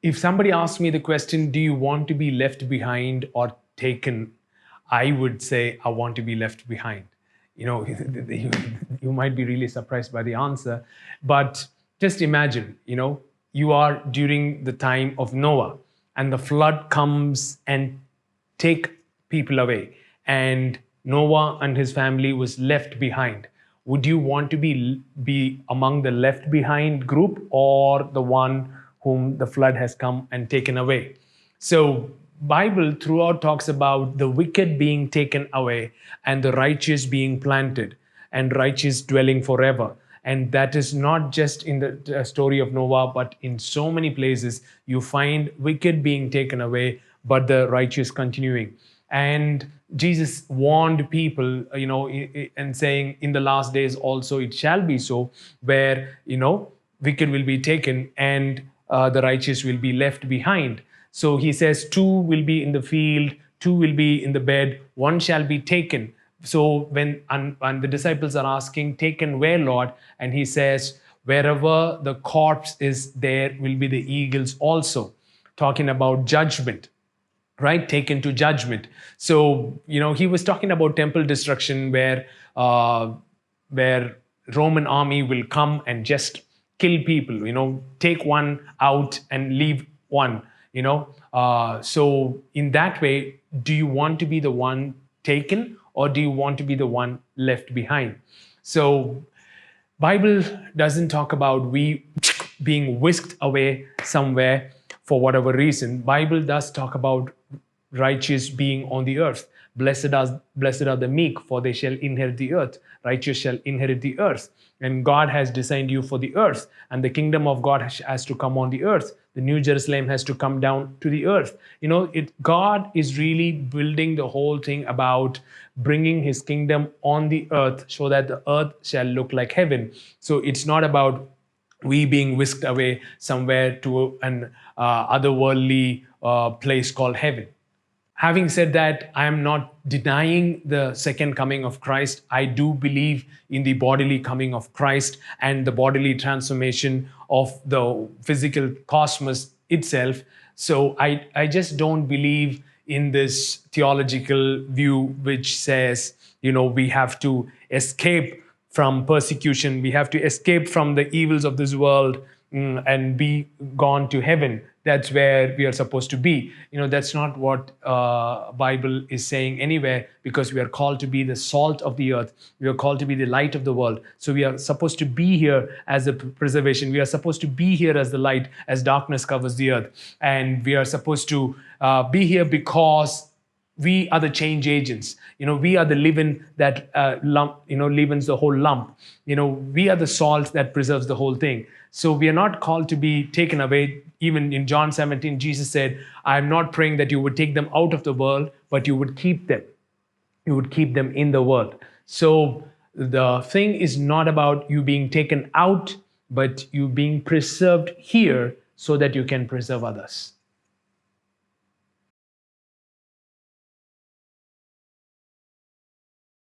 If somebody asks me the question, do you want to be left behind or taken? I would say I want to be left behind. You know, you might be really surprised by the answer, but just imagine, you are during the time of Noah and the flood comes and take people away, and Noah and his family was left behind. Would you want to be among the left behind group or the one whom the flood has come and taken away? So Bible throughout talks about the wicked being taken away and the righteous being planted and righteous dwelling forever. And that is not just in the story of Noah, but in so many places you find wicked being taken away, but the righteous continuing. And Jesus warned people, and saying, in the last days also it shall be so, where, wicked will be taken and the righteous will be left behind. So he says, two will be in the field, two will be in the bed, one shall be taken. So when and the disciples are asking, taken where, Lord? And he says, wherever the corpse is, there will be the eagles also. Talking about judgment, right? Taken to judgment. So, he was talking about temple destruction where Roman army will come and just kill people, take one out and leave one, so in that way, do you want to be the one taken or do you want to be the one left behind? So Bible doesn't talk about we being whisked away somewhere for whatever reason. Bible does talk about righteous being on the earth. Blessed are the meek, for they shall inherit the earth. Righteous shall inherit the earth. And God has designed you for the earth, and the kingdom of God has to come on the earth. The New Jerusalem has to come down to the earth. God is really building the whole thing about bringing his kingdom on the earth so that the earth shall look like heaven. So it's not about we being whisked away somewhere to an otherworldly place called heaven. Having said that, I am not denying the second coming of Christ. I do believe in the bodily coming of Christ and the bodily transformation of the physical cosmos itself. So I just don't believe in this theological view which says, we have to escape from persecution, we have to escape from the evils of this world and be gone to heaven. That's where we are supposed to be. That's not what Bible is saying anywhere, because we are called to be the salt of the earth. We are called to be the light of the world. So we are supposed to be here as a preservation. We are supposed to be here as the light, as darkness covers the earth. And we are supposed to be here because we are the change agents. We are the leaven that leavens the whole lump. We are the salt that preserves the whole thing. So we are not called to be taken away. Even in John 17, Jesus said, I am not praying that you would take them out of the world, but you would keep them. You would keep them in the world. So the thing is not about you being taken out, but you being preserved here so that you can preserve others.